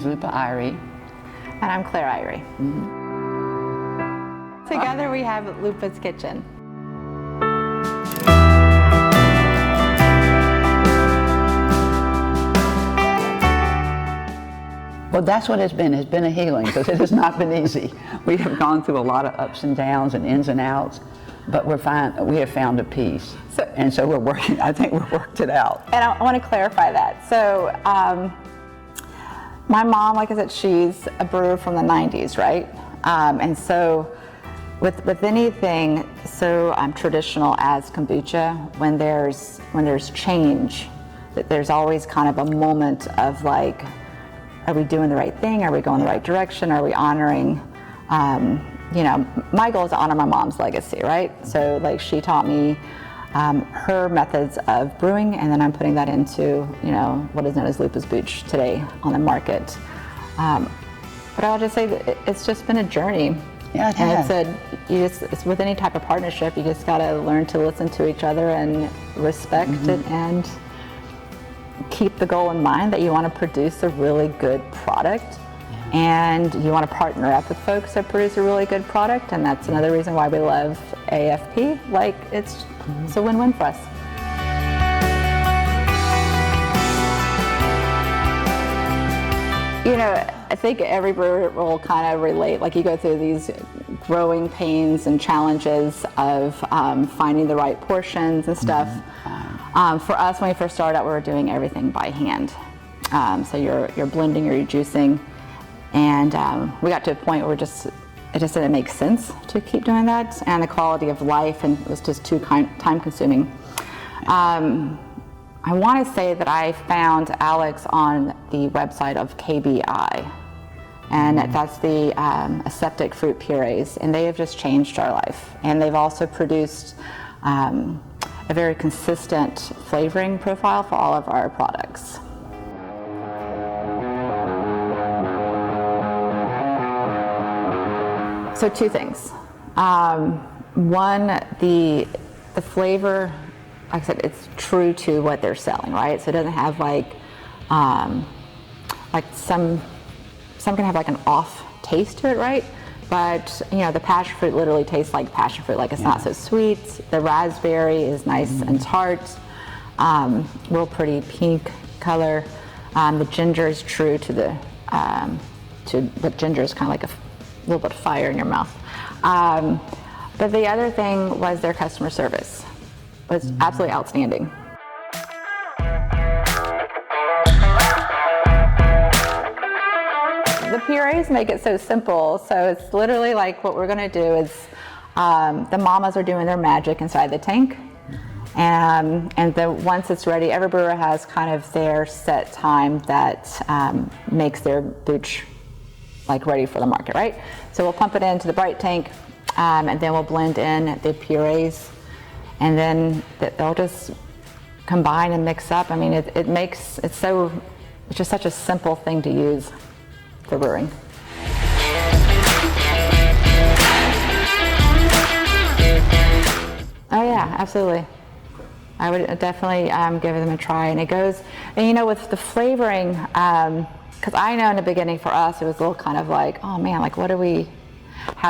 is Lupa Irie. And I'm Claire Irie. Together we have Lupa's Kitchen. Well, that's what it's been. It's been a healing because it has not been easy. We have gone through a lot of ups and downs and ins and outs, but we're fine. We have found a peace. And so we're working, I think we've worked it out. And I want to clarify that. So my mom, like I said, she's a brewer from the 90s, right? And so with anything so traditional as kombucha, when there's change, that there's always kind of a moment of like, are we doing the right thing? Are we going the right direction? Are we honoring, my goal is to honor my mom's legacy, right? So like she taught me her methods of brewing, and then I'm putting that into, what is known as Lupa's Booch today on the market. But I'll just say that it's just been a journey. Yeah, it has. And it's with any type of partnership, you just gotta learn to listen to each other and respect it and keep the goal in mind that you want to produce a really good product, and you want to partner up with folks that produce a really good product, and that's another reason why we love AFP. Like it's a win-win for us. I think every brewer will kind of relate, like you go through these growing pains and challenges of finding the right portions and stuff. For us, when we first started out, we were doing everything by hand. So you're blending or you're juicing, and we got to a point where it just didn't make sense to keep doing that, and the quality of life, and it was just too time consuming. I want to say that I found Alex on the website of KBI, and that's the Aseptic Fruit Purées, and they have just changed our life. And they've also produced a very consistent flavoring profile for all of our products. So two things. One, the flavor, like I said, it's true to what they're selling, right? So it doesn't have like some can have like an off taste to it, right? But the passion fruit literally tastes like passion fruit. Like it's not so sweet. The raspberry is nice and tart, real pretty pink color. The ginger is true to but ginger is kind of like a little bit of fire in your mouth. But the other thing was their customer service. It was absolutely outstanding. The purees make it so simple. So it's literally like what we're gonna do is the mamas are doing their magic inside the tank. And once it's ready, every brewer has kind of their set time that makes their booch like ready for the market, right? So we'll pump it into the bright tank, and then we'll blend in the purees, and then they'll just combine and mix up. I mean, it's just such a simple thing to use for brewing. Oh yeah, absolutely. I would definitely give them a try. And it goes, and with the flavoring, because I know in the beginning for us, it was a little kind of like, oh man, like how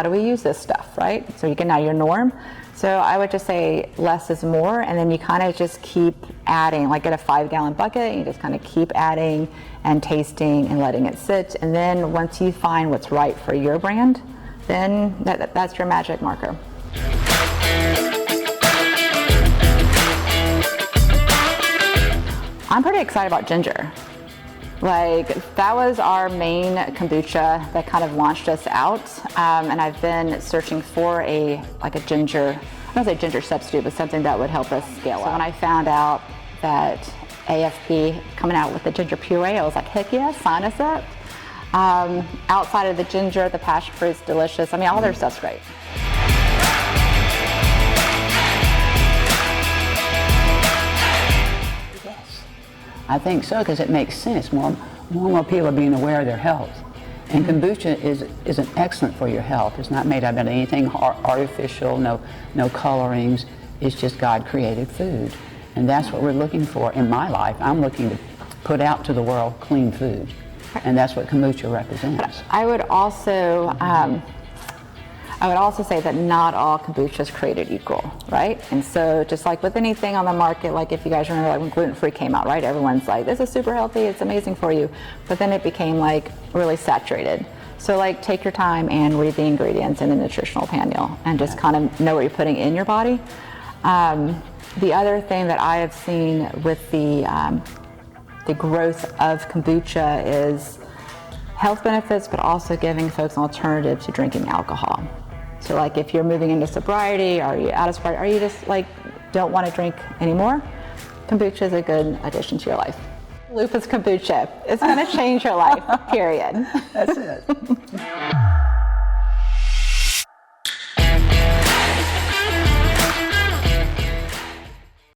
do we use this stuff, right? So you get now your norm. So I would just say less is more, and then you kind of just keep adding, like get a 5-gallon bucket, and you just kind of keep adding and tasting and letting it sit. And then once you find what's right for your brand, then that's your magic marker. I'm pretty excited about ginger. Like that was our main kombucha that kind of launched us out, and I've been searching for a ginger, I don't say ginger substitute, but something that would help us scale up. So when I found out that AFP coming out with the ginger puree, I was like, heck yeah, sign us up. Outside of the ginger, the passion fruit's delicious. I mean, all their stuff's great. I think so, because it makes sense. More and more people are being aware of their health. And kombucha isn't excellent for your health. It's not made out of anything artificial, no colorings. It's just God-created food. And that's what we're looking for in my life. I'm looking to put out to the world clean food. And that's what kombucha represents. I would also say that not all kombucha is created equal, right? And so just like with anything on the market, like if you guys remember like when gluten-free came out, right? Everyone's like, this is super healthy, it's amazing for you. But then it became like really saturated. So like take your time and read the ingredients in the nutritional manual and just kind of know what you're putting in your body. The other thing that I have seen with the growth of kombucha is health benefits, but also giving folks an alternative to drinking alcohol. So like if you're moving into sobriety, are you out of sobriety, are you just like don't want to drink anymore? Kombucha is a good addition to your life. Lupa's kombucha. It's going to change your life, period. That's it.